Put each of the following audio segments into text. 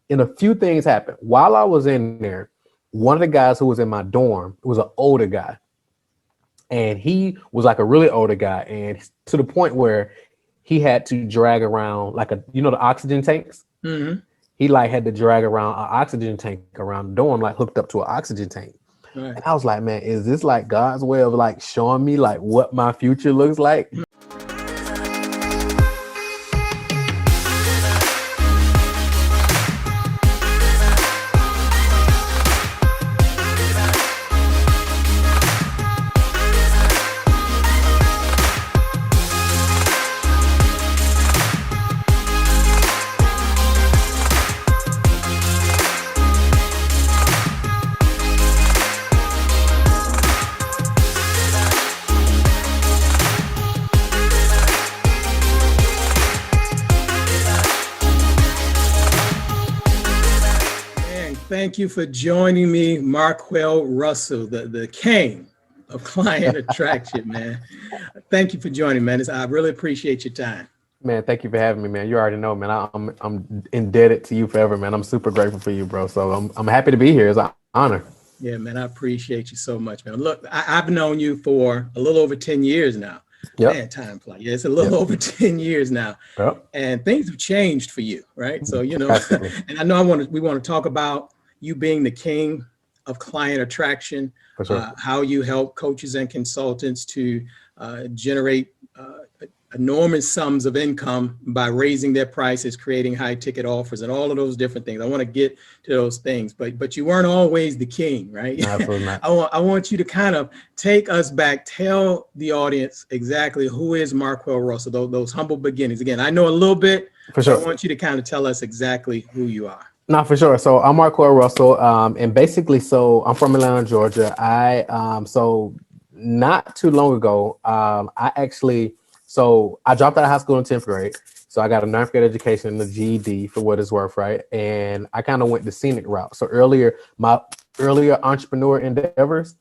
And a few things happened. While I was in there, one of the guys who was in my dorm was an older guy. And he was like a really older guy. And to the point where he had to drag around like the oxygen tanks. Mm-hmm. He like had to drag around an oxygen tank around the dorm, like hooked up to an oxygen tank. Right. And I was like, man, is this like God's way of like showing me like what my future looks like? Thank you for joining me, Marquel Russell, the king of client attraction, man. Thank you for joining, man. I really appreciate your time. Man, thank you for having me, man. You already know, man. I'm indebted to you forever, man. I'm super grateful for you, bro. So I'm happy to be here. It's an honor. Yeah, man. I appreciate you so much, man. Look, I've known you for a little over 10 years now. Yep. Man, time flies. Yeah, it's a little over 10 years now. Yep. And things have changed for you, right? So, and I know we want to talk about you being the king of client attraction, for sure. How you help coaches and consultants to generate enormous sums of income by raising their prices, creating high ticket offers, and all of those different things. I want to get to those things, but you weren't always the king, right? Absolutely not. I want you to kind of take us back, tell the audience exactly who is Marquel Russell, those humble beginnings. Again, I know a little bit, for sure. I want you to kind of tell us exactly who you are. No, for sure. So I'm Marquel Russell, and basically, so I'm from Atlanta, Georgia. So not too long ago, I dropped out of high school in 10th grade. So I got a 9th grade education and a GED for what it's worth, right? And I kind of went the scenic route. So my earlier entrepreneur endeavors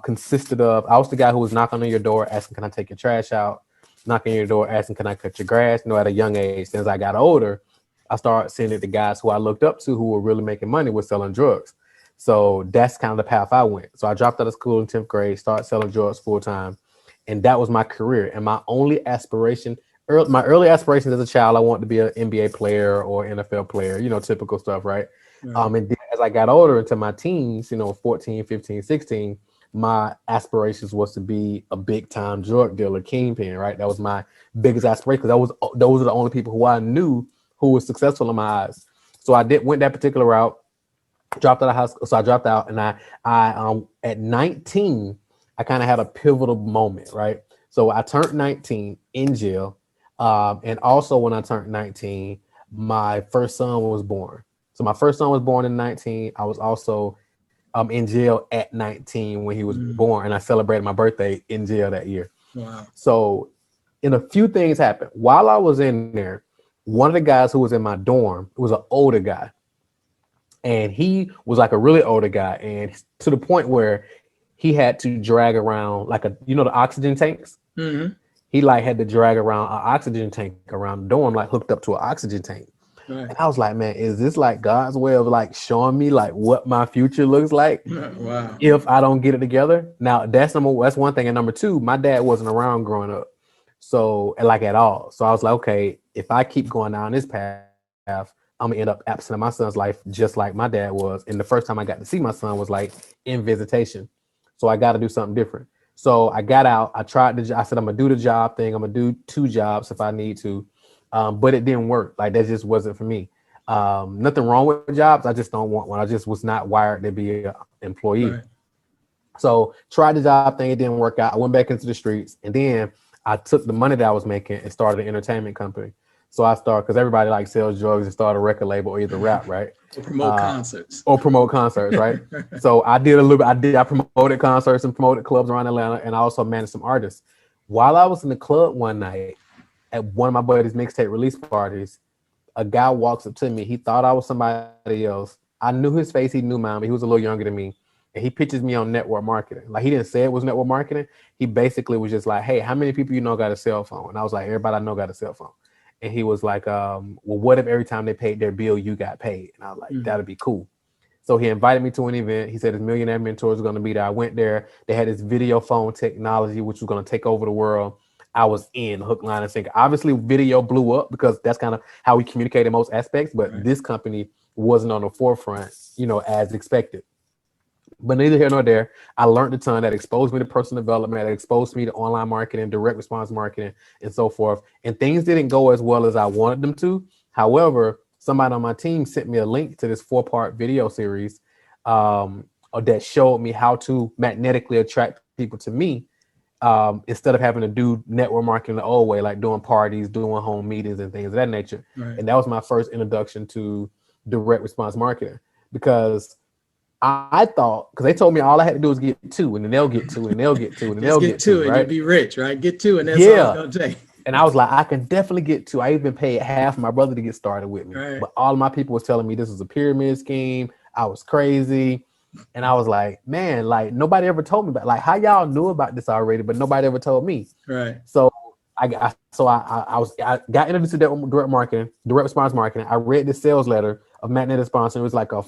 consisted of, I was the guy who was knocking on your door asking, can I take your trash out? Knocking on your door asking, can I cut your grass? At a young age, since I got older, I started seeing that the guys who I looked up to who were really making money were selling drugs. So that's kind of the path I went. So I dropped out of school in 10th grade, started selling drugs full time. And that was my career. And my only aspiration, my early aspirations as a child, I wanted to be an NBA player or NFL player, typical stuff, right? And then as I got older into my teens, 14, 15, 16, my aspirations was to be a big time drug dealer, kingpin, right? That was my biggest aspiration because those are the only people who I knew who was successful in my eyes. So I went that particular route, dropped out of high school. So I dropped out, and I at 19, I kind of had a pivotal moment, right? So I turned 19 in jail. And also when I turned 19, my first son was born. So my first son was born in 19. I was also in jail at 19 when he was born, and I celebrated my birthday in jail that year. Wow. So a few things happened. While I was in there, one of the guys who was in my dorm was an older guy. And he was like a really older guy. And to the point where he had to drag around like the oxygen tanks. Mm-hmm. He like had to drag around an oxygen tank around the dorm, like hooked up to an oxygen tank. Right. And I was like, man, is this like God's way of like showing me like what my future looks like? Wow. If I don't get it together? Now that's one thing. And number two, my dad wasn't around growing up. So like at all. So I was like, okay, if I keep going down this path, I'm gonna end up absent in my son's life, just like my dad was. And the first time I got to see my son was like in visitation. So I got to do something different. So I got out. I said, I'm gonna do the job thing. I'm gonna do 2 jobs if I need to. But it didn't work. Like that just wasn't for me. Nothing wrong with jobs. I just don't want one. I just was not wired to be an employee. Right. So tried the job thing. It didn't work out. I went back into the streets, and then I took the money that I was making and started an entertainment company. So I started, because everybody like sells drugs and start a record label or either rap, right? Or promote concerts. Or promote concerts, right? So I did a little bit. I promoted concerts and promoted clubs around Atlanta, and I also managed some artists. While I was in the club one night at one of my buddy's mixtape release parties, a guy walks up to me. He thought I was somebody else. I knew his face. He knew mine, but he was a little younger than me. And he pitches me on network marketing. Like, he didn't say it was network marketing. He basically was just like, hey, how many people you know got a cell phone? And I was like, everybody I know got a cell phone. And he was like, well, what if every time they paid their bill, you got paid? And I was like, that'd be cool. So he invited me to an event. He said his millionaire mentors were going to be there. I went there. They had this video phone technology, which was going to take over the world. I was in hook, line, and sinker. Obviously, video blew up because that's kind of how we communicate in most aspects. But this company wasn't on the forefront, as expected. But neither here nor there. I learned a ton that exposed me to personal development, that exposed me to online marketing, direct response marketing, and so forth. And things didn't go as well as I wanted them to. However, somebody on my team sent me a link to this 4-part video series that showed me how to magnetically attract people to me instead of having to do network marketing the old way, like doing parties, doing home meetings and things of that nature. Right. And that was my first introduction to direct response marketing, because I thought, because they told me all I had to do was get 2, and then they'll get 2, and they'll get 2, and they'll get 2, and right? you'll be rich, right? Get 2, and that's all it's gonna take. And I was like, I can definitely get 2. I even paid half my brother to get started with me. Right. But all of my people was telling me this was a pyramid scheme. I was crazy. And I was like, man, like nobody ever told me about, like, how y'all knew about this already, but nobody ever told me. Right. So I got introduced to direct response marketing. I read the sales letter of magnetic sponsor. It was like the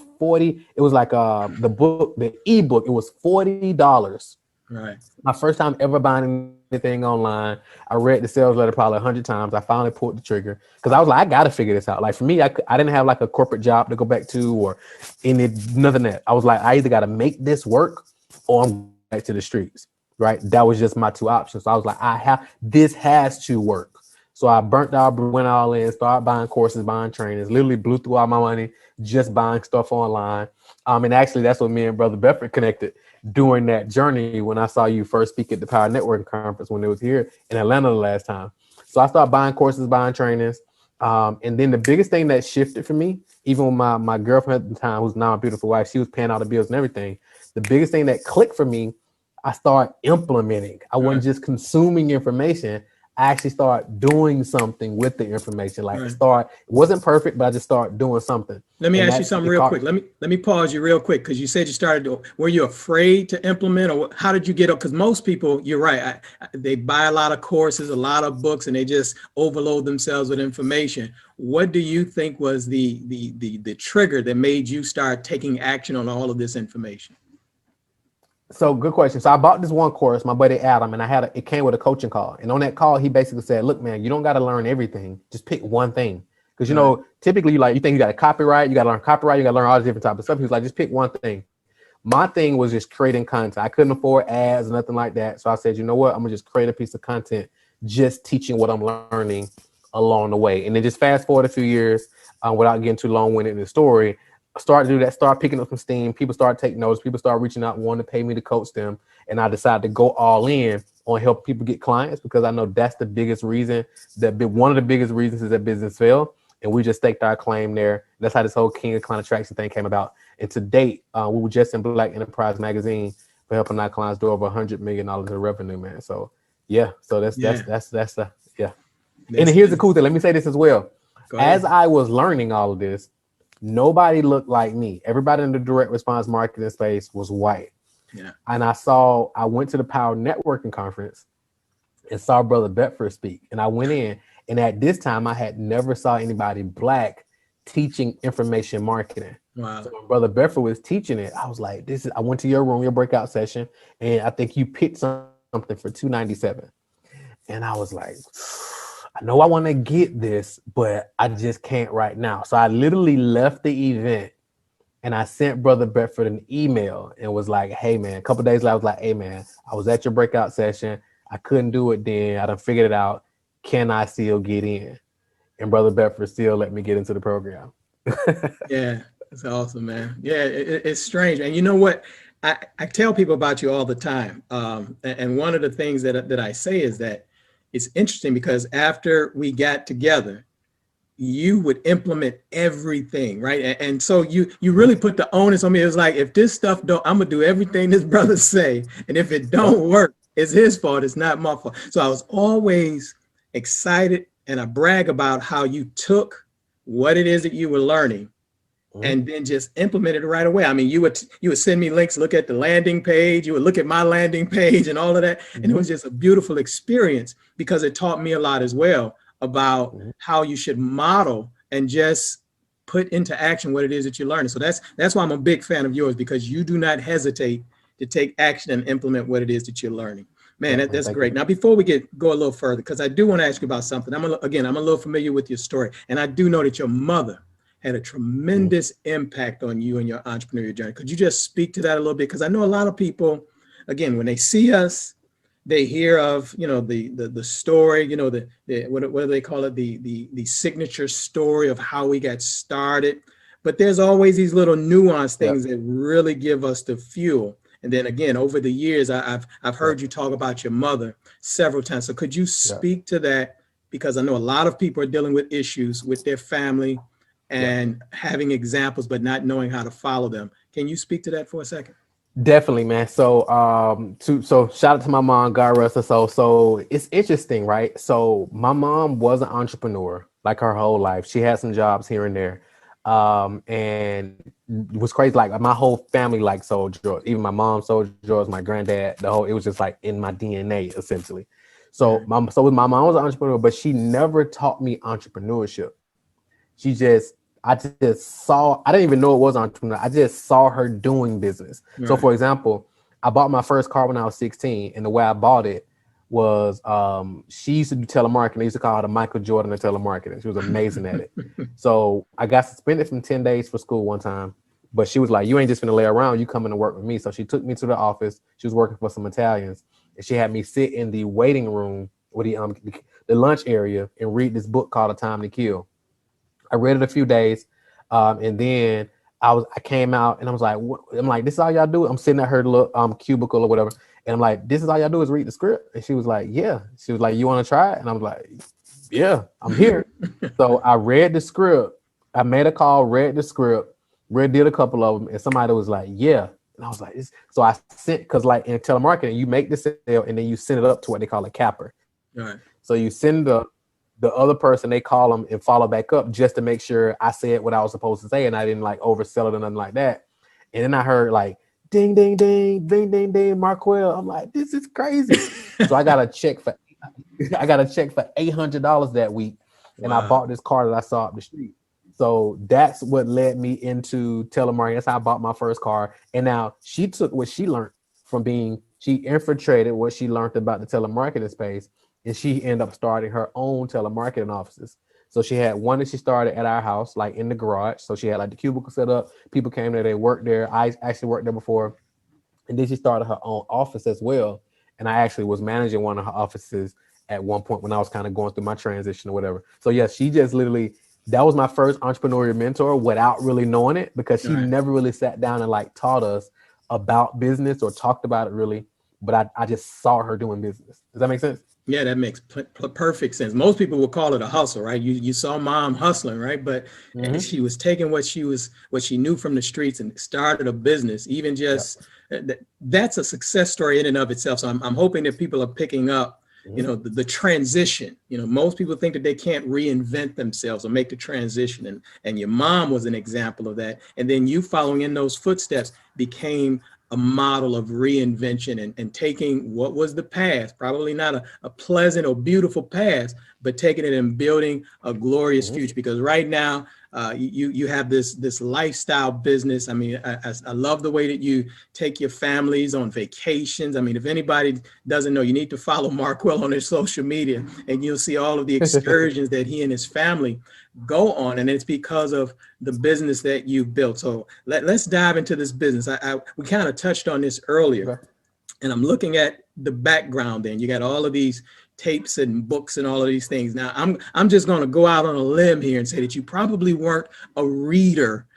book, the ebook. It was $40. Right. My first time ever buying anything online. I read the sales letter probably 100 times. I finally pulled the trigger because I was like, I got to figure this out. Like for me, I didn't have like a corporate job to go back to or nothing that. I was like, I either got to make this work or I'm going back to the streets. Right. That was just my 2 options. So I was like, this has to work. So I burnt out, went all in, started buying courses, buying trainings, literally blew through all my money, just buying stuff online. And actually that's what me and Brother Bedford connected during that journey when I saw you first speak at the Power Networking Conference when it was here in Atlanta the last time. So I started buying courses, buying trainings. And then the biggest thing that shifted for me, even with my girlfriend at the time, who's now a beautiful wife, she was paying all the bills and everything. The biggest thing that clicked for me, I started implementing. I wasn't just consuming information. I actually started doing something with the information. Like it wasn't perfect, but I just started doing something. Let me ask you something real quick. Let me pause you real quick, because you said you started. Were you afraid to implement, or how did you get up? Because most people, you're right, they buy a lot of courses, a lot of books, and they just overload themselves with information. What do you think was the trigger that made you start taking action on all of this information? So good question. So I bought this one course, my buddy Adam, and it came with a coaching call. And on that call, he basically said, look, man, you don't got to learn everything. Just pick one thing. Because, typically you think you got to copyright, you got to learn copyright, you got to learn all this different type of stuff. He was like, just pick one thing. My thing was just creating content. I couldn't afford ads or nothing like that. So I said, you know what? I'm going to just create a piece of content, just teaching what I'm learning along the way. And then just fast forward a few years without getting too long-winded in the story. Start to do that, start picking up some steam. People start taking notes. People start reaching out, wanting to pay me to coach them. And I decided to go all in on help people get clients, because I know that's the biggest reason, one of the biggest reasons is that business failed. And we just staked our claim there. That's how this whole King of Client Attraction thing came about. And to date, we were just in Black Enterprise Magazine for helping our clients do over $100 million in revenue, man. So yeah, so that's. And here's the cool thing. Let me say this as well. As I was learning all of this, nobody looked like me. Everybody in the direct response marketing space was white. Yeah. And I went to the Power Networking Conference and saw Brother Bedford speak. And I went in, and at this time I had never saw anybody Black teaching information marketing. Wow. So when Brother Bedford was teaching it, I was like, I went to your room, your breakout session, and I think you picked something for $297. And I was like, I know I want to get this, but I just can't right now. So I literally left the event and I sent Brother Bedford an email and was like, hey, man, a couple of days later, I was like, hey, man, I was at your breakout session. I couldn't do it then. I done figured it out. Can I still get in? And Brother Bedford still let me get into the program. Yeah, that's awesome, man. Yeah, it's strange. And you know what? I tell people about you all the time. And one of the things that I say is that it's interesting because after we got together, you would implement everything, right? And so you really put the onus on me. It was like, if this stuff I'm gonna do everything this brother say, and if it don't work, it's his fault. It's not my fault. So I was always excited, and I brag about how you took what it is that you were learning and then just implemented it right away. I mean, you would send me links, look at the landing page, you would look at my landing page and all of that. And it was just a beautiful experience because it taught me a lot as well about how you should model and just put into action what it is that you're learning. So that's why I'm a big fan of yours, because you do not hesitate to take action and implement what it is that you're learning. Man, that's great. Now, before we go a little further, because I do want to ask you about something. I'm a little familiar with your story, and I do know that your mother had a tremendous impact on you and your entrepreneurial journey. Could you just speak to that a little bit? Because I know a lot of people, again, when they see us, they hear of, the story, what do they call it? The signature story of how we got started. But there's always these little nuanced things that really give us the fuel. And then again, over the years, I've heard you talk about your mother several times. So could you speak to that? Because I know a lot of people are dealing with issues with their family and having examples, but not knowing how to follow them. Can you speak to that for a second? Definitely, man. So, so shout out to my mom, God rest her soul. So it's interesting, right? So my mom was an entrepreneur like her whole life. She had some jobs here and there. And it was crazy. Like my whole family like sold drugs. Even my mom sold drugs, my granddad, it was just like in my DNA essentially. So my mom was an entrepreneur, but she never taught me entrepreneurship. I didn't even know it was entrepreneur. I just saw her doing business. Right. So for example, I bought my first car when I was 16, and the way I bought it was she used to do telemarketing. They used to call her the Michael Jordan of telemarketing. She was amazing at it. So I got suspended from 10 days for school one time, but she was like, you ain't just gonna lay around, you coming to work with me. So she took me to the office. She was working for some Italians, and she had me sit in the waiting room with the lunch area and read this book called A Time to Kill. I read it a few days, and then I came out and I was like, what? I'm like, this is all y'all do? I'm sitting at her little cubicle or whatever, and I'm like, this is all y'all do is read the script? And she was like, yeah. She was like, you want to try it? And I was like, yeah, I'm here. So I read the script. I made a call, read the script, did a couple of them, and somebody was like, yeah. And I was like, so I sent, because like in telemarketing, you make the sale and then you send it up to what they call a capper. All right. So you send the other person, they call them and follow back up just to make sure I said what I was supposed to say and I didn't like oversell it or nothing like that. And then I heard like, ding, ding, ding, ding, ding, ding, Marquel. I'm like, this is crazy. So I got a check for $800 that week. And I bought this car that I saw up the street. So that's what led me into telemarketing. That's how I bought my first car. And now she took what she learned she infiltrated what she learned about the telemarketing space. And she ended up starting her own telemarketing offices. So she had one that she started at our house, like in the garage. So she had like the cubicle set up. People came there, they worked there. I actually worked there before. And then she started her own office as well. And I actually was managing one of her offices at one point when I was kind of going through my transition or whatever. So yeah, she just literally, that was my first entrepreneurial mentor without really knowing it, because she never really sat down and like taught us about business or talked about it really. But I just saw her doing business. Does that make sense? Yeah, that makes perfect sense. Most people would call it a hustle, right? You saw mom hustling, right? But she was taking what she knew from the streets and started a business. Even just that's a success story in and of itself. So I'm hoping that people are picking up, the transition. Most people think that they can't reinvent themselves or make the transition, and your mom was an example of that. And then you following in those footsteps became a model of reinvention and taking what was the past, probably not a pleasant or beautiful past, but taking it and building a glorious future. Because right now, you have this lifestyle business. I mean, I love the way that you take your families on vacations. I mean, if anybody doesn't know, you need to follow Marquel on his social media, and you'll see all of the excursions that he and his family go on, and it's because of the business that you built. So let's dive into this business. We kind of touched on this earlier, and I'm looking at the background. Then you got all of these tapes and books and all of these things. Now I'm just going to go out on a limb here and say that you probably weren't a reader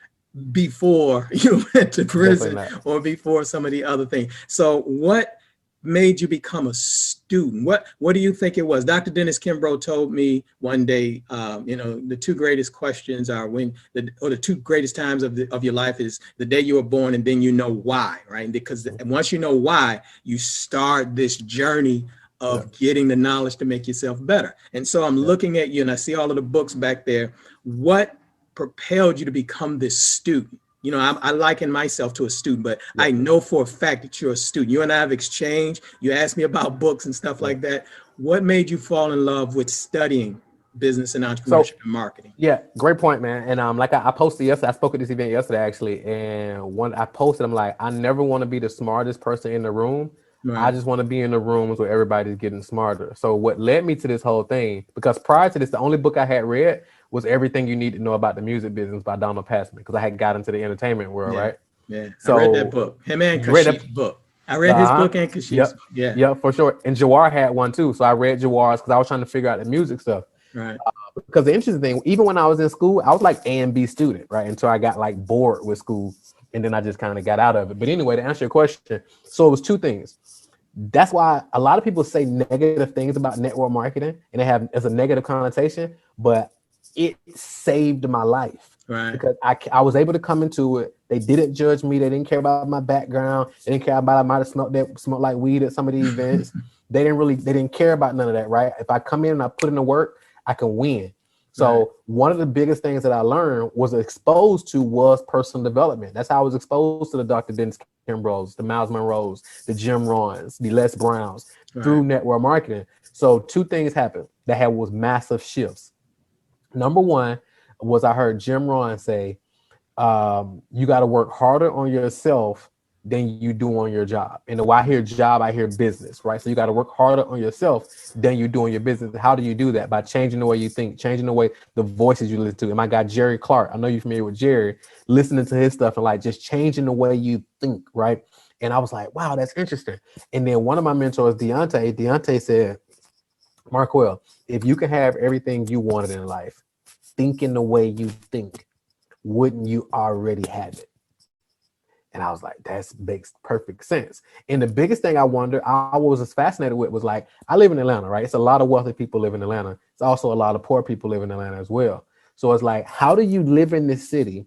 before you went to prison or before some of the other things. So what made you become a student? What do you think it was? Dr. Dennis Kimbrough told me one day, the two greatest questions are the two greatest times of your life is the day you were born and then you know why, right? Because once you know why, you start this journey of getting the knowledge to make yourself better. And so I'm looking at you and I see all of the books back there. What propelled you to become this student? I liken myself to a student, but I know for a fact that you're a student. You and I have exchanged. You asked me about books and stuff like that. What made you fall in love with studying business and So entrepreneurship and marketing. yeah, great point, man. And like I posted yesterday, I spoke at this event yesterday actually, and when I posted, I'm like, I never want to be the smartest person in the room. I Right. just want to be in the rooms where everybody's getting smarter. So what led me to this whole thing, because prior to this, the only book I had read was Everything You Need to Know About the Music Business by Donald Passman, because I had got into the entertainment world, Yeah. right? Yeah. I read that So book. Him and you read Kashif's it, book. I read his book and Kashif's. yep, Yeah. yep, for sure. And Jawar had one too, so I read Jawar's because I was trying to figure out the music stuff. Right. Because the interesting thing, even when I was in school, I was like A and B student, right? Until I got like bored with school, and then I just kind of got out of it. But anyway, to answer your question, so it was two things. That's why a lot of people say negative things about network marketing, and they have as a negative connotation. But it saved my life Right. because I was able to come into it. They didn't judge me. They didn't care about my background. They didn't care about I might have smoked like weed at some of the events. They didn't care about none of that, right? If I come in and I put in the work, I can win. So Right. one of the biggest things that I learned was exposed to was personal development. That's how I was exposed to the Dr. Dennis Kimbros, the Miles Monroes, the Jim Rons, the Les Browns through Right. network marketing. So two things happened that was massive shifts. Number one was I heard Jim Ron say, you got to work harder on yourself than you do on your job. And when I hear job, I hear business, right? So you got to work harder on yourself than you do on your business. How do you do that? By changing the way you think, changing the way the voices you listen to. And my guy, Jerry Clark, I know you're familiar with Jerry, listening to his stuff and like just changing the way you think, right? And I was like, wow, that's interesting. And then one of my mentors, Deontay said, Marquel, if you can have everything you wanted in life, thinking the way you think, wouldn't you already have it? And I was like, that makes perfect sense. And the biggest thing I was fascinated with was like, I live in Atlanta, right? It's a lot of wealthy people live in Atlanta. It's also a lot of poor people live in Atlanta as well. So it's like, how do you live in this city?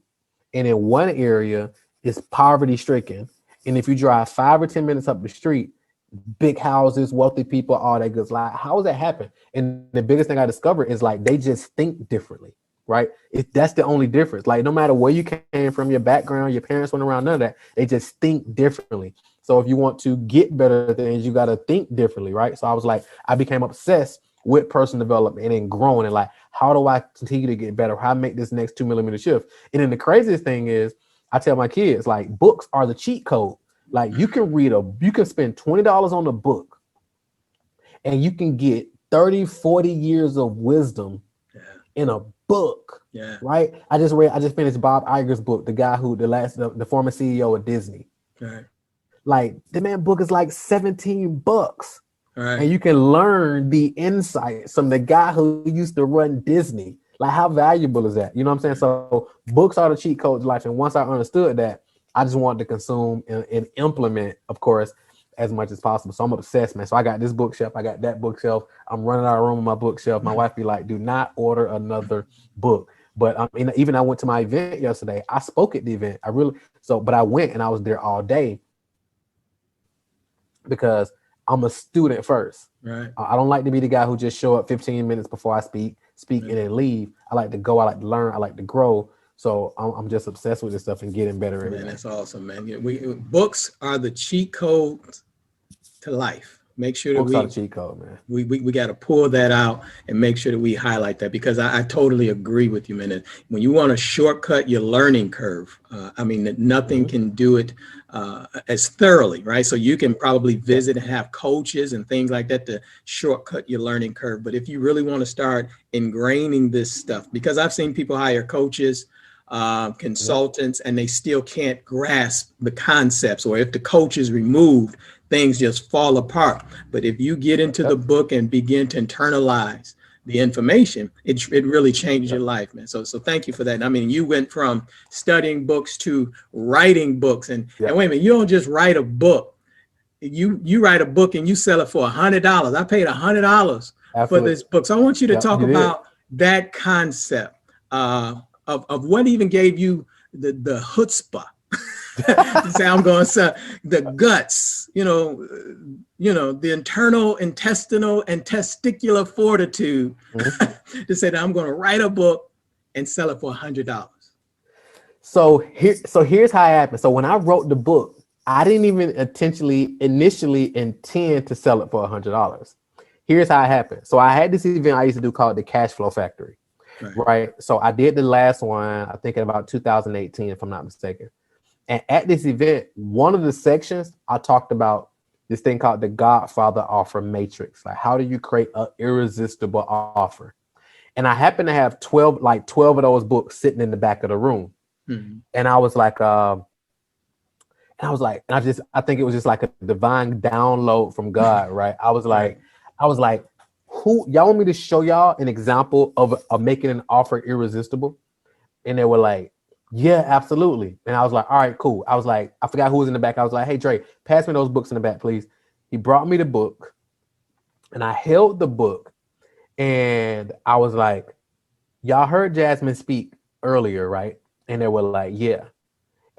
And in one area is poverty stricken. And if you drive 5 or 10 minutes up the street, big houses, wealthy people, all that good. Like, how does that happen? And the biggest thing I discovered is like, they just think differently. Right? That's the only difference. Like no matter where you came from, your background, your parents went around, none of that. They just think differently. So if you want to get better things, you got to think differently, right? So I was like, I became obsessed with personal development and growing and like, how do I continue to get better? How I make this next 2mm shift? And then the craziest thing is I tell my kids like books are the cheat code. Like you can spend $20 on a book and you can get 30, 40 years of wisdom in a book. Yeah. Right. I just finished Bob Iger's book, the guy who the former CEO of Disney. Right. Like the man book is like $17. Right. And you can learn the insights from the guy who used to run Disney. Like how valuable is that? You know what I'm saying? So books are the cheat code to life. And once I understood that, I just wanted to consume and implement, of course, as much as possible. So I'm obsessed, man. So I got this bookshelf, I got that bookshelf. I'm running out of room on my bookshelf. My wife be like, do not order another book. But even I went to my event yesterday. I spoke at the event. But I went and I was there all day because I'm a student first. Right. I don't like to be the guy who just show up 15 minutes before I speak and then leave. I like to go. I like to learn. I like to grow. So I'm just obsessed with this stuff and getting better at it. Man, that's awesome, man. Books are the cheat code to life. Make sure that books are the cheat code, man. We got to pull that out and make sure that we highlight that because I totally agree with you, man. When you want to shortcut your learning curve, nothing can do it as thoroughly, right? So you can probably visit and have coaches and things like that to shortcut your learning curve. But if you really want to start ingraining this stuff, because I've seen people hire coaches, consultants, and they still can't grasp the concepts, or if the coach is removed, things just fall apart. But if you get into the book and begin to internalize the information, it really changes your life, man. So thank you for that. I mean, you went from studying books to writing books, and wait a minute, you don't just write a book. You write a book and you sell it for $100. I paid $100 for this book. So I want you to talk about that concept of what even gave you the chutzpah to say I'm going to sell the guts, the internal, intestinal, and testicular fortitude to say that I'm going to write a book and sell it for $100. So here's how it happened. So when I wrote the book, I didn't even initially intend to sell it for $100. here's how it happened. So I had this event I used to do called the Cash Flow Factory, right? So I did the last one, I think in about 2018, if I'm not mistaken. And at this event, one of the sections I talked about this thing called the Godfather Offer Matrix. Like, how do you create an irresistible offer? And I happened to have 12 of those books sitting in the back of the room. Mm-hmm. And I was like, I think it was just like a divine download from God, right? I was like, who y'all want me to show y'all an example of making an offer irresistible? And they were like, yeah, absolutely. And I was like, all right, cool. I was like, I forgot who was in the back. I was like, hey, Dre, pass me those books in the back, please. He brought me the book and I held the book and I was like, y'all heard Jasmine speak earlier, right? And they were like, yeah.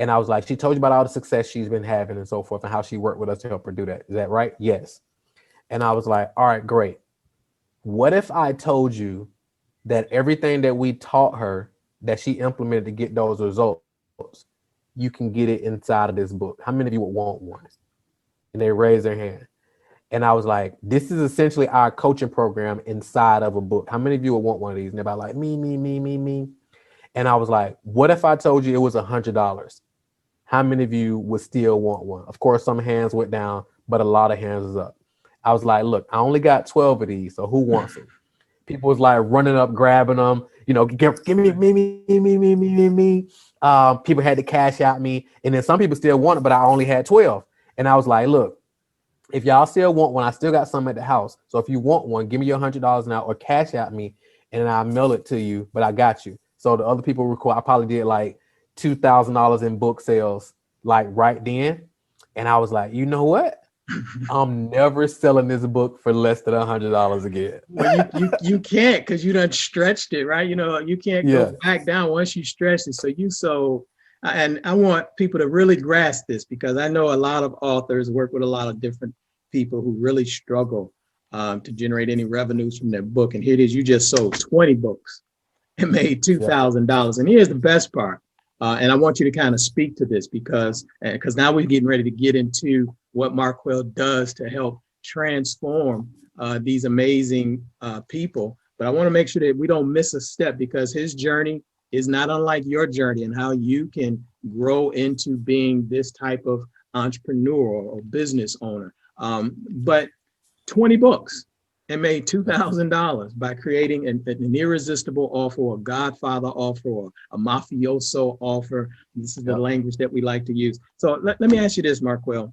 And I was like, she told you about all the success she's been having and so forth and how she worked with us to help her do that. Is that right? Yes. And I was like, all right, great. What if I told you that everything that we taught her that she implemented to get those results, you can get it inside of this book? How many of you would want one? And they raised their hand. And I was like, this is essentially our coaching program inside of a book. How many of you would want one of these? And they're like, me. And I was like, what if I told you it was $100? How many of you would still want one? Of course, some hands went down, but a lot of hands was up. I was like, look, I only got 12 of these, so who wants them? People was like running up, grabbing them, give me. People had to cash out me. And then some people still want it, but I only had 12. And I was like, look, if y'all still want one, I still got some at the house. So if you want one, give me your $100 now or cash out me and I'll mail it to you, but I got you. So the other people I probably did like $2,000 in book sales, like right then. And I was like, you know what? I'm never selling this book for less than $100 again. Well, you can't, because you done stretched it, right? You can't go back down once you stretch it. So you sold, and I want people to really grasp this, because I know a lot of authors work with a lot of different people who really struggle to generate any revenues from their book. And here it is, you just sold 20 books and made $2,000. And here's the best part. And I want you to kind of speak to this because now we're getting ready to get into what Marquel does to help transform these amazing people. But I want to make sure that we don't miss a step, because his journey is not unlike your journey and how you can grow into being this type of entrepreneur or business owner. But 20 books and made $2,000 by creating an irresistible offer, a Godfather offer, or a mafioso offer. This is the language that we like to use. So let me ask you this, Marquel.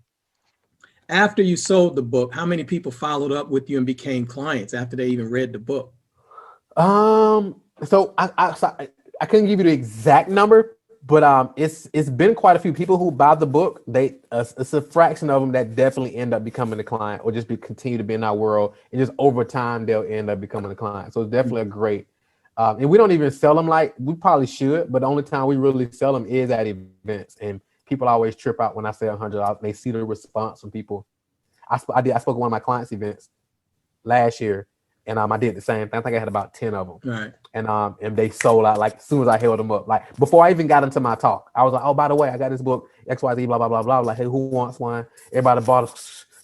After you sold the book, how many people followed up with you and became clients after they even read the book? So I couldn't give you the exact number, but it's been quite a few people who buy the book. It's a fraction of them that definitely end up becoming a client or just continue to be in our world, and just over time they'll end up becoming a client. So it's definitely a great. And we don't even sell them like we probably should, but the only time we really sell them is at events. And people always trip out when I say $100. They see the response from people. I spoke at one of my clients' events last year, and I did the same thing. I think I had about 10 of them. Right. And they sold out like as soon as I held them up. Like before I even got into my talk, I was like, oh, by the way, I got this book, XYZ, blah, blah, blah, blah. Like, hey, who wants one? Everybody bought it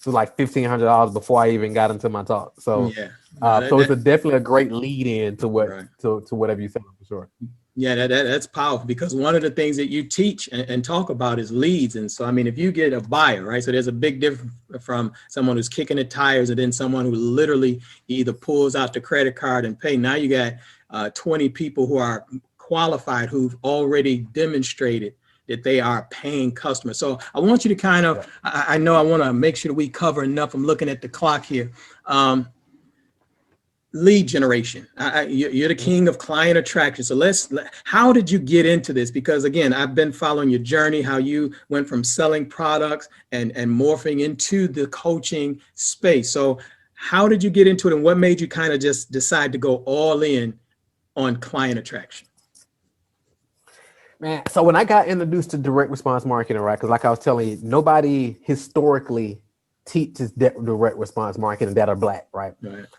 for like $1,500 before I even got into my talk. So it's definitely a great lead in to what to whatever you said, for sure. Yeah, that's powerful, because one of the things that you teach and talk about is leads. And so, I mean, if you get a buyer, right? So there's a big difference from someone who's kicking the tires and then someone who literally either pulls out the credit card and pay. Now you got 20 people who are qualified, who've already demonstrated that they are paying customers. So I want you to kind of, I know I want to make sure that we cover enough. I'm looking at the clock here. Lead generation. You're the king of client attraction. So how did you get into this? Because again, I've been following your journey, how you went from selling products and morphing into the coaching space. So how did you get into it, and what made you kind of just decide to go all in on client attraction? Man, so when I got introduced to direct response marketing, right? Because like I was telling you, nobody historically teaches direct response marketing that are Black, right?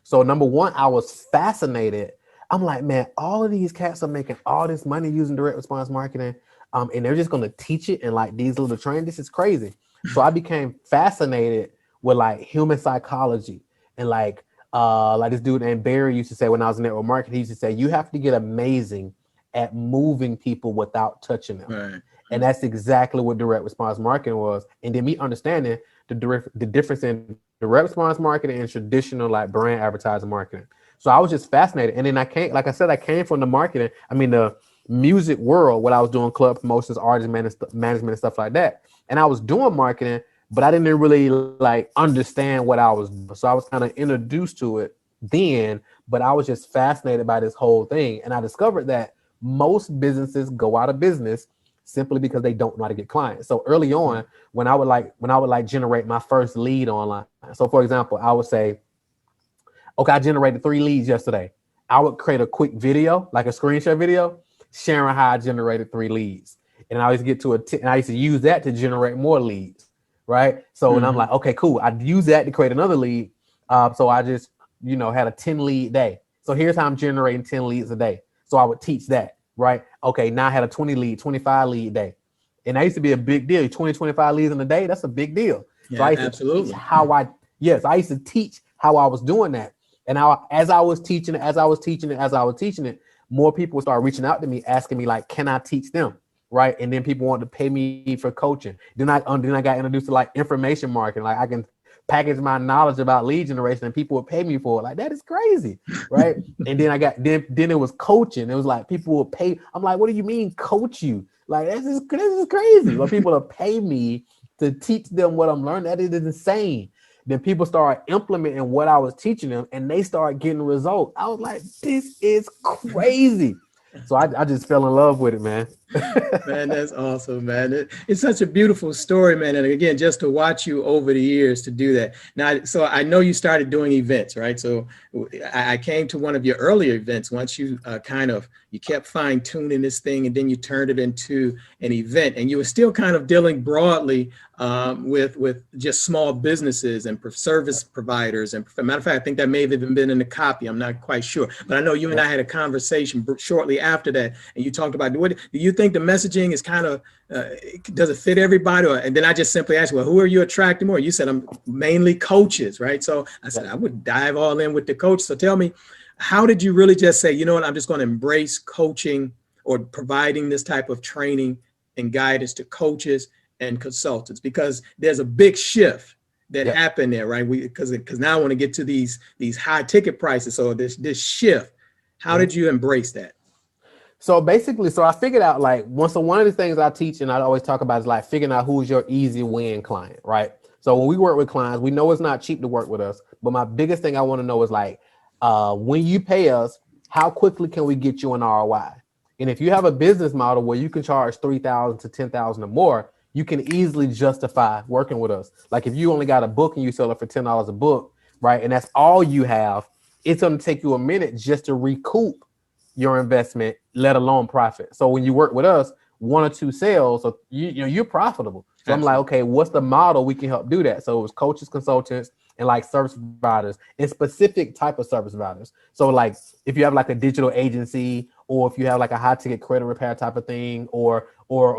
So number one, I was fascinated. I'm like, man, all of these cats are making all this money using direct response marketing, and they're just going to teach it in like these little trainings. This is crazy. So I became fascinated with like human psychology and like Like this dude named Barry used to say when I was in network marketing, he used to say, you have to get amazing at moving people without touching them. Right. And that's exactly what direct response marketing was. And then me understanding the difference in direct response marketing and traditional like brand advertising marketing. So I was just fascinated. And then I came, like I said, I came from the marketing, the music world when I was doing club promotions, artist management and stuff like that. And I was doing marketing, but I didn't really like understand what I was doing. So I was kind of introduced to it then, but I was just fascinated by this whole thing. And I discovered that most businesses go out of business simply because they don't know how to get clients. So early on, when I would generate my first lead online. So for example, I would say, okay, I generated 3 leads yesterday. I would create a quick video, like a screenshot video, sharing how I generated 3 leads. And I used to get to and I used to use that to generate more leads, right? So and I'm like, okay, cool. I'd use that to create another lead. So I just, had a 10 lead day. So here's how I'm generating 10 leads a day. So I would teach that, right? Okay, now I had a 25 lead day. And that used to be a big deal. 25 leads in a day, that's a big deal. Yeah, so I used absolutely. to teach I used to teach how I was doing that. And as I was teaching it, more people started reaching out to me, asking me like, can I teach them? Right. And then people wanted to pay me for coaching. Then I got introduced to like information marketing. Like I can package my knowledge about lead generation and people would pay me for it. Like that is crazy. Right. And then then it was coaching. It was like people would pay. I'm like, what do you mean coach you? Like this is crazy. Like people will pay me to teach them what I'm learning. That is insane. Then people started implementing what I was teaching them and they started getting results. I was like, this is crazy. So I just fell in love with it, man. Man, that's awesome, man. It's such a beautiful story, man. And again, just to watch you over the years to do that. Now, so I know you started doing events, right? So I came to one of your earlier events once you you kept fine tuning this thing and then you turned it into an event and you were still kind of dealing broadly with just small businesses and service providers. And matter of fact, I think that may have even been in the copy. I'm not quite sure, but I know you and I had a conversation shortly after that. And you talked about, do you think the messaging is kind of, does it fit everybody? And then I just simply asked, well, who are you attracting more? You said, I'm mainly coaches, right? So I said, I would dive all in with the coach. So tell me, how did you really just say, you know what, I'm just going to embrace coaching or providing this type of training and guidance to coaches and consultants? Because there's a big shift that happened there, right? Because now I want to get to these high ticket prices. So this shift, how did you embrace that? So basically, I figured out like one of the things I teach and I always talk about is like figuring out who's your easy win client, right? So when we work with clients, we know it's not cheap to work with us, but my biggest thing I want to know is like, when you pay us, how quickly can we get you an ROI? And if you have a business model where you can charge $3,000 to $10,000 or more, you can easily justify working with us. Like if you only got a book and you sell it for $10 a book, right? And that's all you have, it's going to take you a minute just to recoup your investment, let alone profit. So when you work with us, 1 or 2 sales, so you're profitable. So I'm like, okay, what's the model we can help do that? So it was coaches, consultants, and like service providers and specific type of service providers. So like if you have like a digital agency or if you have like a high ticket credit repair type of thing or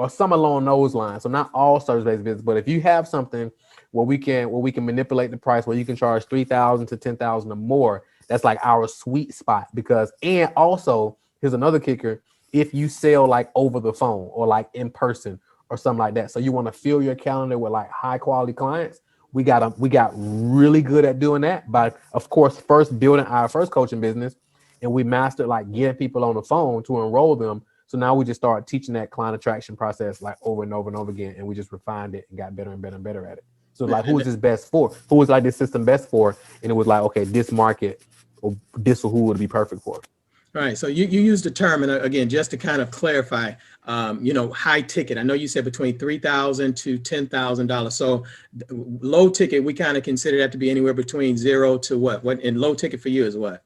some along those lines. So not all service-based business, but if you have something where we can manipulate the price, where you can charge $3,000 to $10,000 or more, that's like our sweet spot. Because, and also here's another kicker, if you sell like over the phone or like in person or something like that. So you want to fill your calendar with like high quality clients. We got really good at doing that by, of course, first building our first coaching business, and we mastered like getting people on the phone to enroll them. So now we just started teaching that client attraction process like over and over and over again, and we just refined it and got better and better and better at it. So like, who is this best for? Who was like this system best for? And it was like, okay, this market or this or who would be perfect for. All right. So you used the term, and again, just to kind of clarify, high ticket. I know you said between $3,000 to $10,000. So low ticket, we kind of consider that to be anywhere between 0 to what? What in low ticket for you is what?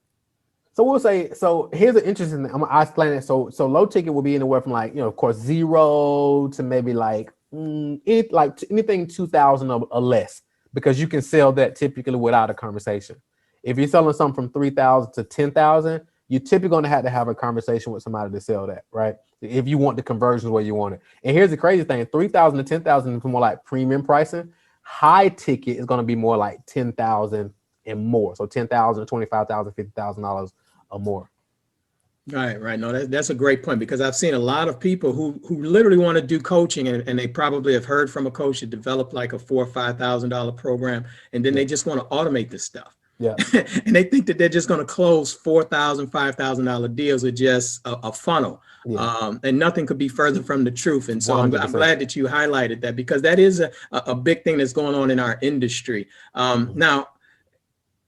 So we'll say, so here's an interesting thing. I'll explain it. So low ticket will be anywhere from like, of course, 0 to maybe like anything 2,000 or less, because you can sell that typically without a conversation. If you're selling something from 3,000 to 10,000, you're typically going to have a conversation with somebody to sell that, right? If you want the conversions where you want it. And here's the crazy thing, 3,000 to 10,000 is more like premium pricing. High ticket is going to be more like 10,000 and more. So $10,000, $25,000, $50,000 or more. Right. No, that's a great point, because I've seen a lot of people who literally want to do coaching, and they probably have heard from a coach that developed like a $4,000 or $5,000 program, and then they just want to automate this stuff. Yeah. And they think that they're just going to close $4,000, $5,000 deals with just a funnel. Yeah. And nothing could be further from the truth. And so I'm 100%. glad that you highlighted that, because that is a big thing that's going on in our industry. Now,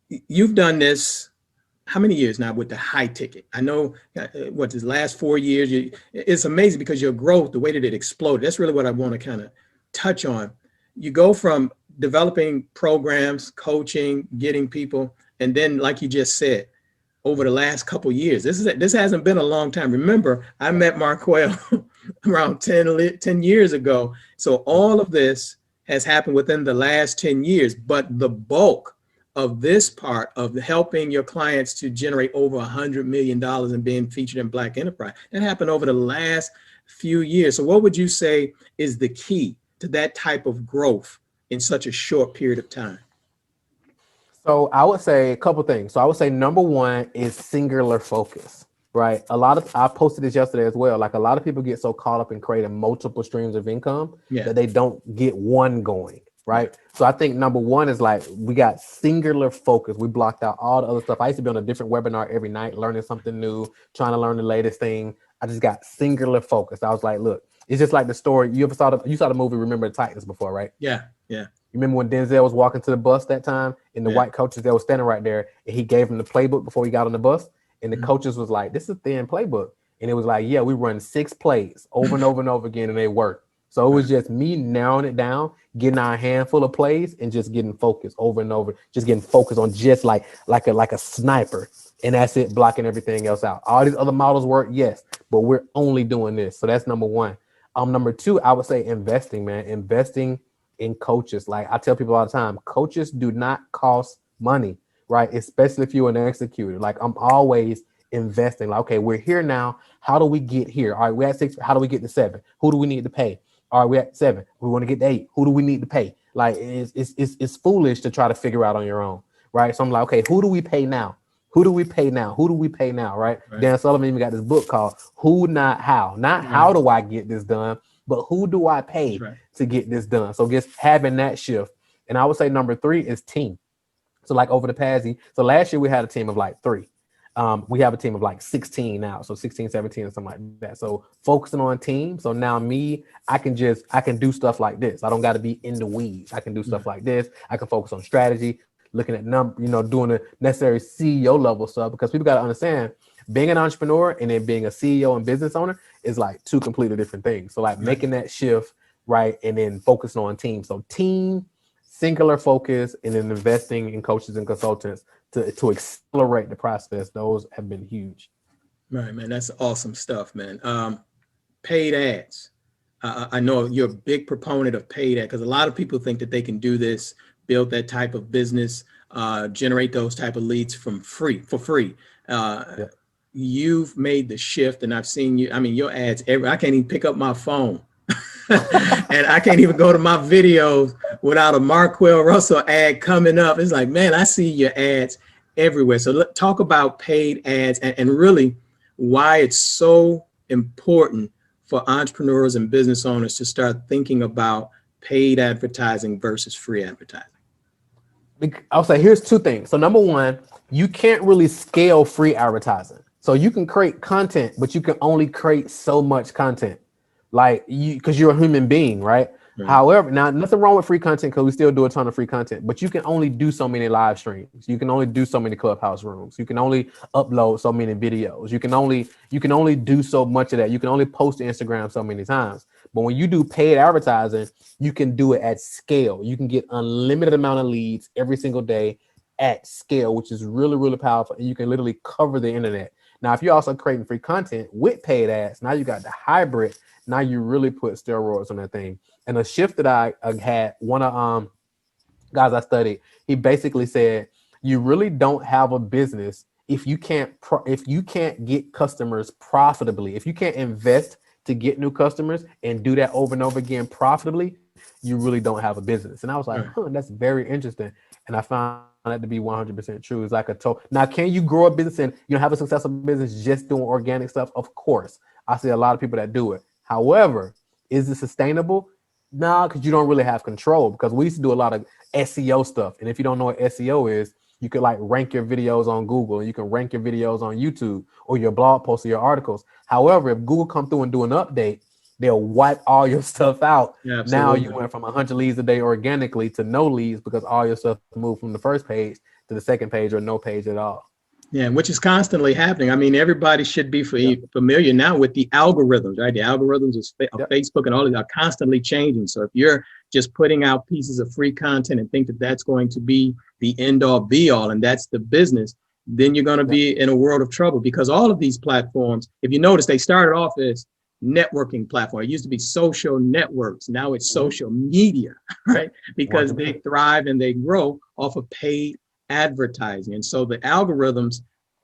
you've done this how many years now with the high ticket? I know what this last 4 years, it's amazing, because your growth, the way that it exploded, that's really what I want to kind of touch on. You go from developing programs, coaching, getting people, and then, like you just said, over the last couple of years, this hasn't been a long time. Remember, I met Marquel around 10 years ago. So all of this has happened within the last 10 years, but the bulk of this part of helping your clients to generate over $100 million and being featured in Black Enterprise, that happened over the last few years. So what would you say is the key to that type of growth in such a short period of time? So I would say a couple things. So I would say number one is singular focus, right? I posted this yesterday as well. Like, a lot of people get so caught up in creating multiple streams of income that they don't get one going. Right. So I think number one is like, we got singular focus. We blocked out all the other stuff. I used to be on a different webinar every night, learning something new, trying to learn the latest thing. I just got singular focus. I was like, look, it's just like the story. You saw the movie Remember the Titans before, right? Yeah. You remember when Denzel was walking to the bus that time, and the white coaches that was standing right there, and he gave him the playbook before he got on the bus, and the coaches was like, this is a thin playbook. And it was like, yeah, we run 6 plays over and over and over again, and they work. So it was just me narrowing it down, getting our handful of plays, and just getting focused over and over, just getting focused on just like a sniper. And that's it, blocking everything else out. All these other models work, yes, but we're only doing this. So that's number one. Number two, I would say investing, man. Investing in coaches. Like, I tell people all the time, coaches do not cost money, right? Especially if you're an executor. Like, I'm always investing. Like, okay, we're here now. How do we get here? All right, we're at 6. How do we get to 7? Who do we need to pay? All right, we're at 7. We want to get to 8. Who do we need to pay? Like, it's foolish to try to figure out on your own, right? So I'm like, okay, who do we pay now? Who do we pay now? Who do we pay now, right? Dan Sullivan even got this book called Who Not How. Not how do I get this done, but who do I pay to get this done? So just having that shift. And I would say number 3 is team. So like over the past, so last year we had a team of like 3. We have a team of like 16 now. So 16, 17 or something like that. So focusing on team. So now I can do stuff like this. I don't got to be in the weeds. I can do stuff like this. I can focus on strategy, looking at doing the necessary CEO level stuff, because people got to understand, being an entrepreneur and then being a CEO and business owner is like 2 completely different things. So like making that shift, right, and then focusing on team. So team, singular focus, and then investing in coaches and consultants to accelerate the process. Those have been huge. Right, man. That's awesome stuff, man. Paid ads. I know you're a big proponent of paid ads, because a lot of people think that they can do this, build that type of business, generate those type of leads for free. You've made the shift, and I've seen you. I mean, your ads, I can't even pick up my phone. And I can't even go to my videos without a Marquel Russell ad coming up. It's like, man, I see your ads everywhere. So let's talk about paid ads and really why it's so important for entrepreneurs and business owners to start thinking about paid advertising versus free advertising. I'll say here's 2 things. So number 1, you can't really scale free advertising. So you can create content, but you can only create so much content. Like, because you're a human being, right? However, now nothing wrong with free content, because we still do a ton of free content, but you can only do so many live streams. You can only do so many Clubhouse rooms. You can only upload so many videos. You can only do so much of that. You can only post to Instagram so many times. But when you do paid advertising, you can do it at scale. You can get unlimited amount of leads every single day at scale, which is really, really powerful. And you can literally cover the internet. Now, if you're also creating free content with paid ads, now you got the hybrid. Now you really put steroids on that thing. And a shift that I had, one of guys I studied, he basically said, you really don't have a business if you can't get customers profitably. If you can't invest to get new customers and do that over and over again profitably, you really don't have a business. And I was like, that's very interesting. And I found that to be 100% true. It's like a now, can you grow a business and have a successful business just doing organic stuff? Of course. I see a lot of people that do it. However, is it sustainable? No, because you don't really have control, because we used to do a lot of SEO stuff. And if you don't know what SEO is, you could like rank your videos on Google, and you can rank your videos on YouTube or your blog posts or your articles. However, if Google come through and do an update, they'll wipe all your stuff out. Yeah, now you went from 100 leads a day organically to no leads, because all your stuff moved from the first page to the second page or no page at all. Yeah, which is constantly happening. I mean, everybody should be familiar now with the algorithms, right? The algorithms of Facebook and all of these are constantly changing. So if you're just putting out pieces of free content and think that that's going to be the end all be all, and that's the business, then you're going to be in a world of trouble, because all of these platforms, if you notice, they started off as networking platform. It used to be social networks. Now it's social media, right? Because they thrive and they grow off of paid advertising. And so the algorithms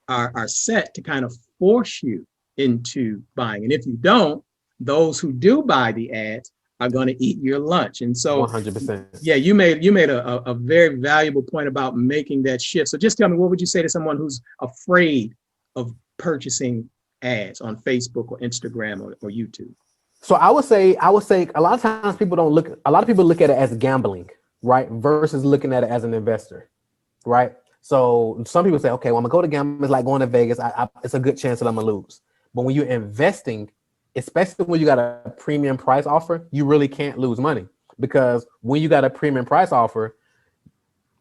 are set to kind of force you into buying. And if you don't, those who do buy the ads are going to eat your lunch. And so 100%. Yeah, you made a very valuable point about making that shift. So just tell me, what would you say to someone who's afraid of purchasing ads on Facebook or Instagram or YouTube? So I would say a lot of times people look at it as gambling, right? Versus looking at it as an investor. Right. So some people say, okay, well, I'm gonna go to gamble. It's like going to Vegas. It's a good chance that I'm gonna lose. But when you're investing, especially when you got a premium price offer, you really can't lose money, because when you got a premium price offer,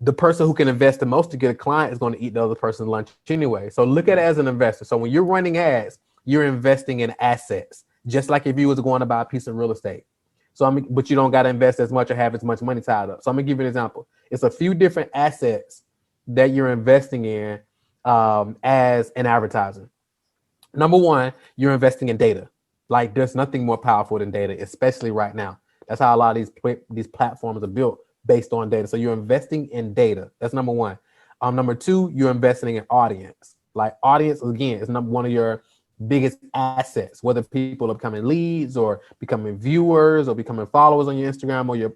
the person who can invest the most to get a client is going to eat the other person's lunch anyway. So look at it as an investor. So when you're running ads, you're investing in assets, just like if you was going to buy a piece of real estate. But you don't got to invest as much or have as much money tied up. So I'm gonna give you an example. It's a few different assets that you're investing in as an advertiser. Number one, you're investing in data. Like, there's nothing more powerful than data, especially right now. That's how a lot of these platforms are built, based on data. So you're investing in data. That's number one. Number two, you're investing in audience. Like, audience, again, is one of your biggest assets, whether people are becoming leads or becoming viewers or becoming followers on your Instagram or your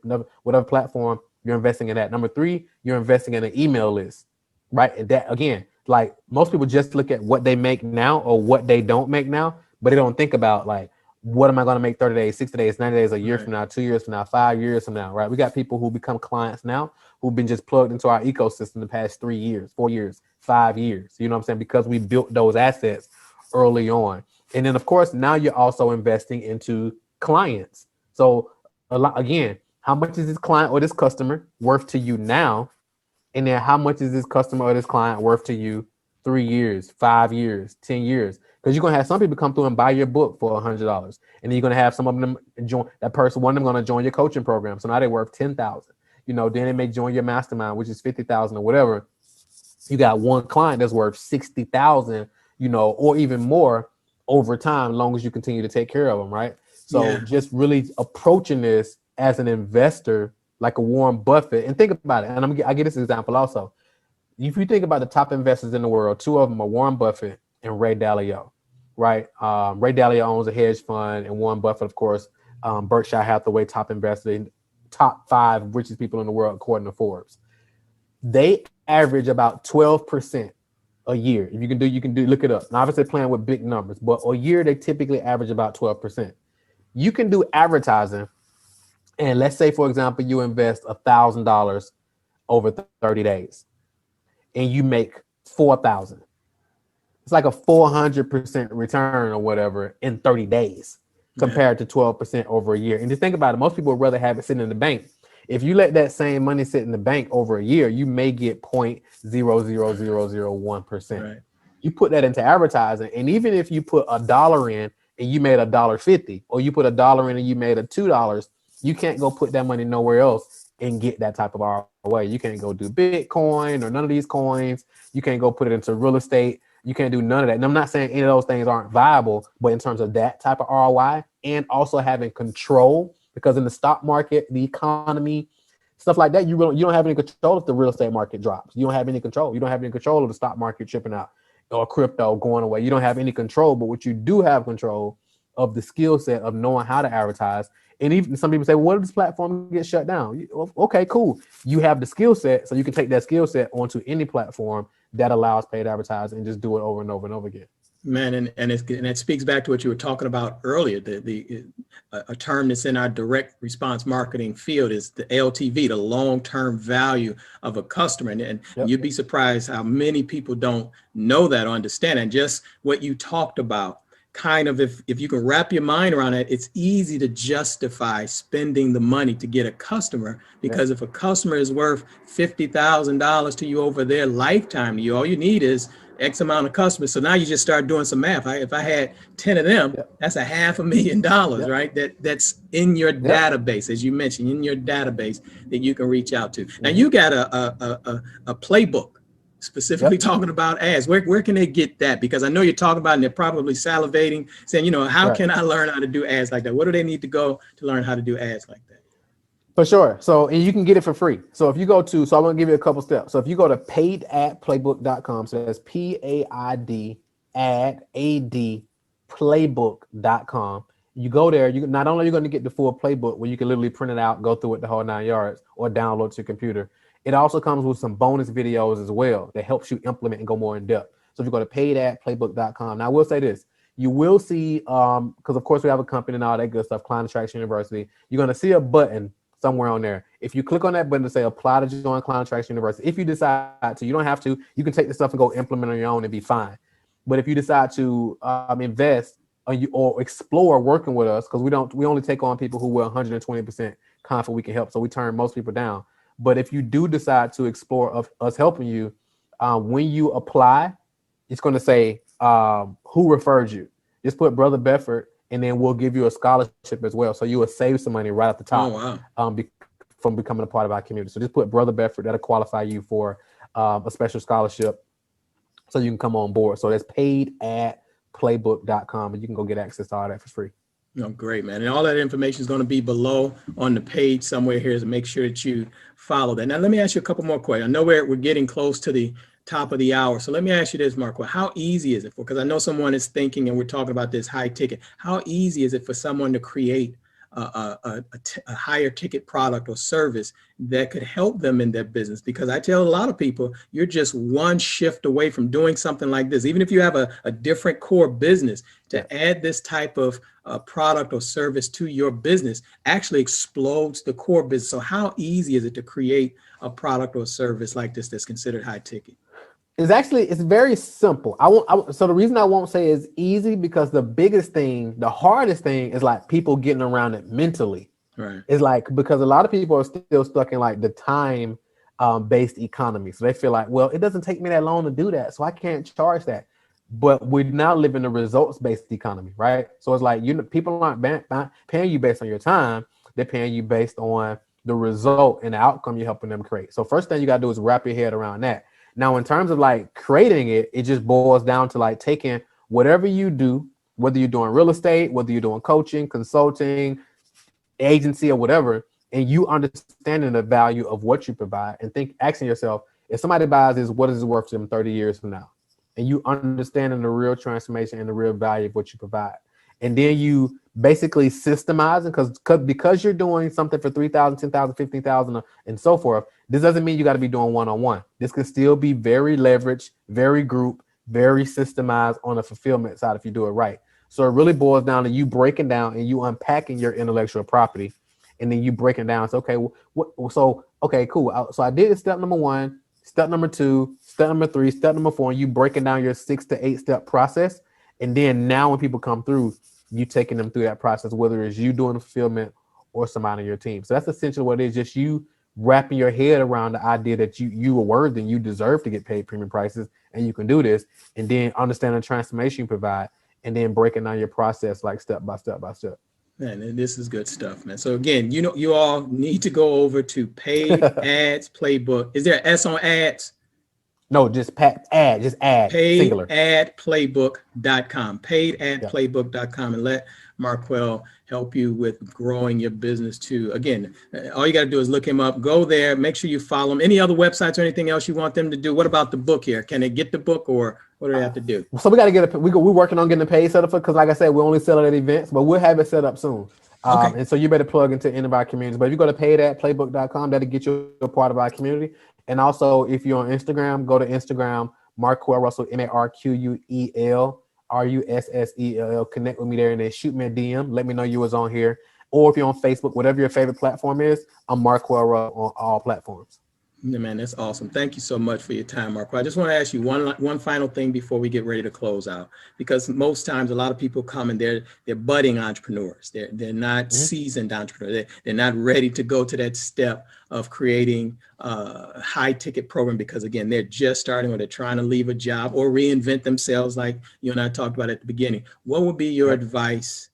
whatever platform. You're investing in that. Number three, you're investing in an email list, right? And that, again, like, most people just look at what they make now or what they don't make now, but they don't think about, like, what am I going to make 30 days, 60 days, 90 days, a year from now, 2 years from now, 5 years from now, right? We got people who become clients now who've been just plugged into our ecosystem the past 3 years, 4 years, 5 years. You know what I'm saying? Because we built those assets early on. And then, of course, now you're also investing into clients. So again, how much is this client or this customer worth to you now? And then how much is this customer or this client worth to you 3 years, 5 years, 10 years? Because you're going to have some people come through and buy your book for $100. And then you're going to have some of them join that person. One of them going to join your coaching program. So now they're worth $10,000. Then they may join your mastermind, which is $50,000 or whatever. You got one client that's worth $60,000, or even more over time, as long as you continue to take care of them, right? So just really approaching this as an investor, like a Warren Buffett, and think about it. And I get this example also. If you think about the top investors in the world, two of them are Warren Buffett and Ray Dalio, right? Ray Dalio owns a hedge fund, and Warren Buffett, of course, Berkshire Hathaway, top investor, top 5 richest people in the world according to Forbes. They average about 12% a year. If you can do, look it up. Now, obviously playing with big numbers, but a year they typically average about 12%. You can do advertising, and let's say, for example, you invest $1,000 over 30 days, and you make 4,000. It's like a 400% return or whatever in 30 days compared to 12% over a year. And just think about it. Most people would rather have it sitting in the bank. If you let that same money sit in the bank over a year, you may get 0.00001%. Right. You put that into advertising, and even if you put $1 in and you made $1.50, or you put $1 in and you made $2, you can't go put that money nowhere else and get that type of ROI. You can't go do Bitcoin or none of these coins. You can't go put it into real estate. You can't do none of that. And I'm not saying any of those things aren't viable, but in terms of that type of ROI and also having control, because in the stock market, the economy, stuff like that, you don't have any control if the real estate market drops. You don't have any control. You don't have any control of the stock market tripping out or crypto going away. You don't have any control, but what you do have control of the skill set of knowing how to advertise And even some people say, well, what if this platform gets shut down? Okay, cool. You have the skill set, so you can take that skill set onto any platform that allows paid advertising and just do it over and over and over again. Man, and it speaks back to what you were talking about earlier. A term that's in our direct response marketing field is the LTV, the long-term value of a customer. And Yep. you'd be surprised how many people don't know that or understand. And just what you talked about, kind of, if you can wrap your mind around it, it's easy to justify spending the money to get a customer, because if a customer is worth $50,000 to you over their lifetime, all you need is X amount of customers. So now you just start doing some math. If I had 10 of them, that's $500,000, right? That's in your database, as you mentioned, in your database that you can reach out to. Now you got a playbook specifically talking about ads. Where can they get that? Because I know you're talking about it and they're probably salivating, saying, how can I learn how to do ads like that? What do they need to go to learn how to do ads like that? For sure. So, and you can get it for free. So if you go to, so I'm going to give you a couple steps. So if you go to paidadplaybook.com, so that's PAID playbook.com. You go there, you not only are you going to get the full playbook where you can literally print it out, go through it the whole 9 yards, or download to your computer. It also comes with some bonus videos as well that helps you implement and go more in depth. So if you go to paidadplaybook.com, now I will say this, you will see, because of course we have a company and all that good stuff, Client Attraction University, you're going to see a button somewhere on there. If you click on that button to say apply to join Client Attraction University, if you decide to, you don't have to, you can take this stuff and go implement on your own and be fine. But if you decide to invest or explore working with us, because we only take on people who we're 120% confident we can help. So we turn most people down. But if you do decide to explore of us helping you, when you apply, it's going to say who referred you. Just put Brother Bedford, and then we'll give you a scholarship as well. So you will save some money right at the top from becoming a part of our community. So just put Brother Bedford, that'll qualify you for a special scholarship so you can come on board. So that's paidadplaybook.com, and you can go get access to all that for free. Oh, great, man. And all that information is going to be below on the page somewhere here, so make sure that you follow that. Now, let me ask you a couple more questions. I know we're getting close to the top of the hour. So let me ask you this, Marquel. How easy is it because I know someone is thinking, and we're talking about this high ticket, how easy is it for someone to create a higher ticket product or service that could help them in their business? Because I tell a lot of people, you're just one shift away from doing something like this. Even if you have a different core business, to add this type of product or service to your business actually explodes the core business. So how easy is it to create a product or service like this that's considered high ticket? It's very simple. So the reason I won't say it's easy, because the hardest thing is like people getting around it mentally. Right. It's like, because a lot of people are still stuck in like the time based economy. So they feel like, well, it doesn't take me that long to do that, so I can't charge that. But we now live in a results based economy, right? So it's like, people aren't paying you based on your time. They're paying you based on the result and the outcome you're helping them create. So first thing you got to do is wrap your head around that. Now, in terms of like creating it, it just boils down to like taking whatever you do, whether you're doing real estate, whether you're doing coaching, consulting, agency, or whatever, and you understanding the value of what you provide, and asking yourself, if somebody buys this, what is it worth to them 30 years from now? And you understanding the real transformation and the real value of what you provide. And then you basically systemizing, because you're doing something for 3,000, 10,000, 15,000, and so forth. This doesn't mean you got to be doing one-on-one. This can still be very leveraged, very group, very systemized on the fulfillment side if you do it right. So it really boils down to you breaking down and you unpacking your intellectual property, and then you breaking down. So, okay, okay, cool. So I did step number 1, step number 2, step number 3, step number 4, and you breaking down your 6 to 8 step process. And then now when people come through, you taking them through that process, whether it's you doing the fulfillment or somebody on your team. So that's essentially what it is, just you wrapping your head around the idea that you are worthy and you deserve to get paid premium prices, and you can do this, and then understanding the transformation you provide, and then breaking down your process like step by step by step. Man, this is good stuff, man. So again, you all need to go over to Paid Ads Playbook. Is there an S on ads? No, just add, singular. Paidadplaybook.com, paidadplaybook.com, and let Marquel help you with growing your business too. Again, all you got to do is look him up, go there, make sure you follow him. Any other websites or anything else you want them to do? What about the book here? Can they get the book, or what do they have to do? So we got to we're working on getting a paid set up, because like I said, we only sell it at events, but we'll have it set up soon. Okay. And so you better plug into any of our communities. But if you go to paythatplaybook.com, that'll get you a part of our community. And also, if you're on Instagram, go to Instagram, Marquel Russell, MarquelRussell. Connect with me there and then shoot me a DM. Let me know you was on here. Or if you're on Facebook, whatever your favorite platform is, I'm Marquel Russell on all platforms. Yeah, man, that's awesome. Thank you so much for your time, Marco. I just want to ask you one final thing before we get ready to close out, because most times a lot of people come and they're budding entrepreneurs. They're not seasoned entrepreneurs. They're not ready to go to that step of creating a high ticket program, because again, they're just starting or they're trying to leave a job or reinvent themselves, like you and I talked about at the beginning. What would be your advice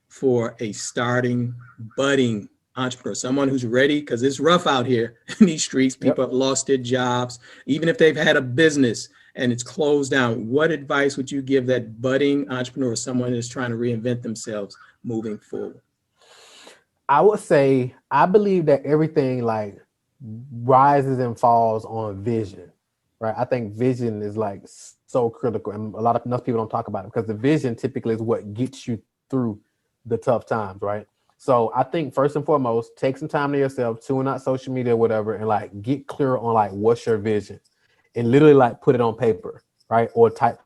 for a starting, budding entrepreneur, someone who's ready, because it's rough out here in these streets. People have lost their jobs, even if they've had a business and it's closed down. What advice would you give that budding entrepreneur, someone who's trying to reinvent themselves moving forward? I would say, I believe that everything like rises and falls on vision, right? I think vision is like so critical, and enough people don't talk about it because the vision typically is what gets you through the tough times, right? So I think first and foremost, take some time to yourself, tune out social media or whatever, and like get clear on like what's your vision, and literally like put it on paper, right? Or type.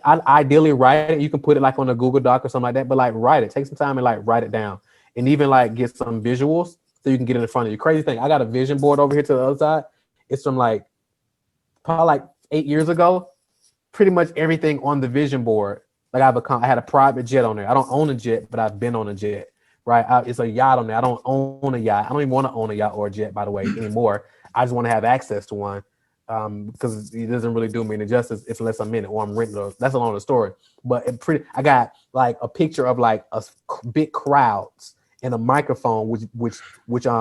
Ideally write it. You can put it like on a Google Doc or something like that, but like write it. Take some time and like write it down, and even like get some visuals so you can get it in front of you. Crazy thing, I got a vision board over here to the other side. It's from like probably like 8 years ago. Pretty much everything on the vision board. Like I had a private jet on there. I don't own a jet, but I've been on a jet. Right, it's a yacht on there. I don't own a yacht. I don't even want to own a yacht or a jet, by the way, anymore. I just want to have access to one because it doesn't really do me any justice unless I'm in it or I'm renting it. That's a long story. But I got like a picture of like a big crowds and a microphone, which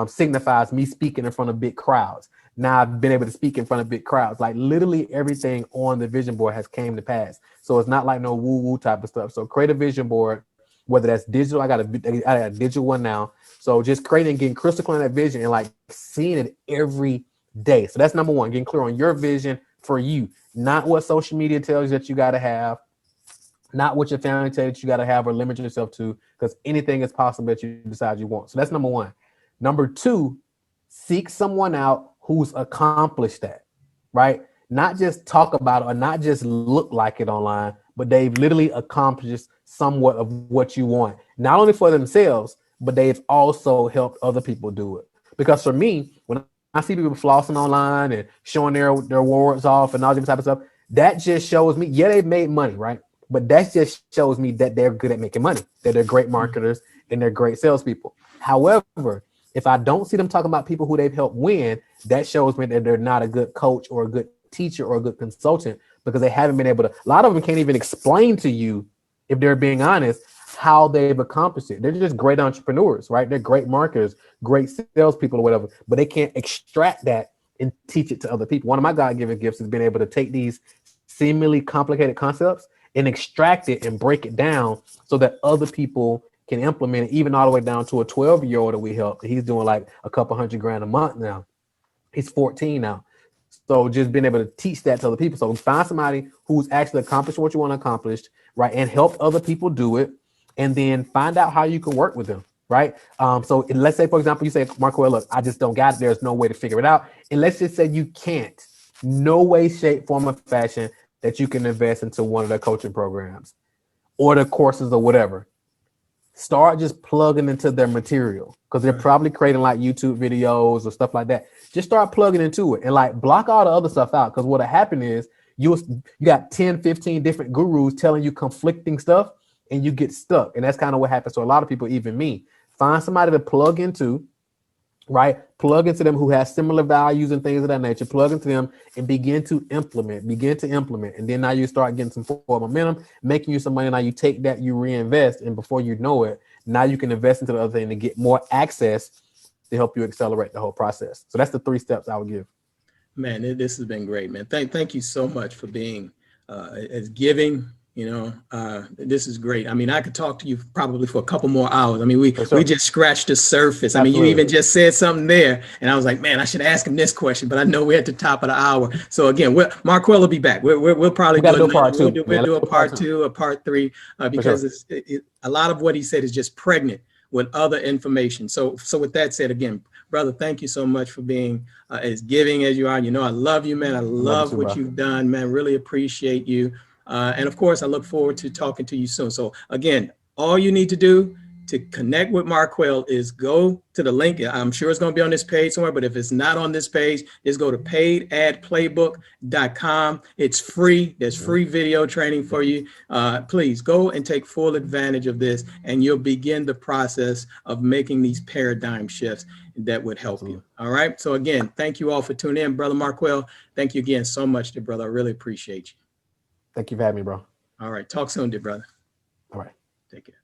signifies me speaking in front of big crowds. Now I've been able to speak in front of big crowds. Like literally everything on the vision board has came to pass. So it's not like no woo-woo type of stuff. So create a vision board. Whether that's digital, I got a digital one now. So just creating and getting crystal clear on that vision and like seeing it every day. So that's number one, getting clear on your vision for you, not what social media tells you that you got to have, not what your family tells you that you got to have or limit yourself to, because anything is possible that you decide you want. So that's number one. Number two, seek someone out who's accomplished that, right? Not just talk about it or not just look like it online, but they've literally accomplished somewhat of what you want, not only for themselves, but they've also helped other people do it. Because for me, when I see people flossing online and showing their awards off and all this type of stuff, that just shows me, yeah, they've made money, right? But that just shows me that they're good at making money, that they're great marketers and they're great salespeople. However, if I don't see them talking about people who they've helped win, that shows me that they're not a good coach or a good teacher or a good consultant, because they haven't been able to, a lot of them can't even explain to you, if they're being honest, how they've accomplished it. They're just great entrepreneurs, right? They're great marketers, great salespeople or whatever, but they can't extract that and teach it to other people. One of my God-given gifts is being able to take these seemingly complicated concepts and extract it and break it down so that other people can implement it, even all the way down to a 12-year-old that we helped. He's doing like a couple $100,000 a month now. He's 14 now. So just being able to teach that to other people. So find somebody who's actually accomplished what you want to accomplish, right? And help other people do it. And then find out how you can work with them, right? So let's say, for example, you say, Marquel, look, I just don't got it. There's no way to figure it out. And let's just say you can't. No way, shape, form, or fashion that you can invest into one of their coaching programs or the courses or whatever. Start just plugging into their material, because they're probably creating like YouTube videos or stuff like that. Just start plugging into it and like block all the other stuff out, because what'll happen is you got 10, 15 different gurus telling you conflicting stuff and you get stuck. And that's kind of what happens to a lot of people, even me. Find somebody to plug into, right? Plug into them who has similar values and things of that nature. Plug into them and begin to implement. And then now you start getting some forward momentum, making you some money. Now you take that, you reinvest, and before you know it, now you can invest into the other thing to get more access to help you accelerate the whole process. So that's the 3 steps I would give. Man, this has been great, man. Thank you so much for being as giving. This is great. I mean, I could talk to you probably for a couple more hours. I mean, we just scratched the surface. Absolutely. I mean, you even just said something there, and I was like, man, I should ask him this question, but I know we're at the top of the hour. So again, Marquel will be back. We'll probably do a part 2. We'll do a part 2, a part 3, because a lot of what he said is just pregnant with other information. So with that said, again, brother, thank you so much for being as giving as you are. You know, I love you, man. I love you, what bro. you've done, man. Really appreciate you. And of course, I look forward to talking to you soon. So again, all you need to do to connect with Marquel is go to the link. I'm sure it's going to be on this page somewhere, but if it's not on this page, just go to paidadplaybook.com. It's free. There's free video training for you. Please go and take full advantage of this, and you'll begin the process of making these paradigm shifts that would help you. All right. So again, thank you all for tuning in, Brother Marquel. Thank you again so much, dear brother. I really appreciate you. Thank you for having me, bro. All right. Talk soon, dear brother. All right. Take care.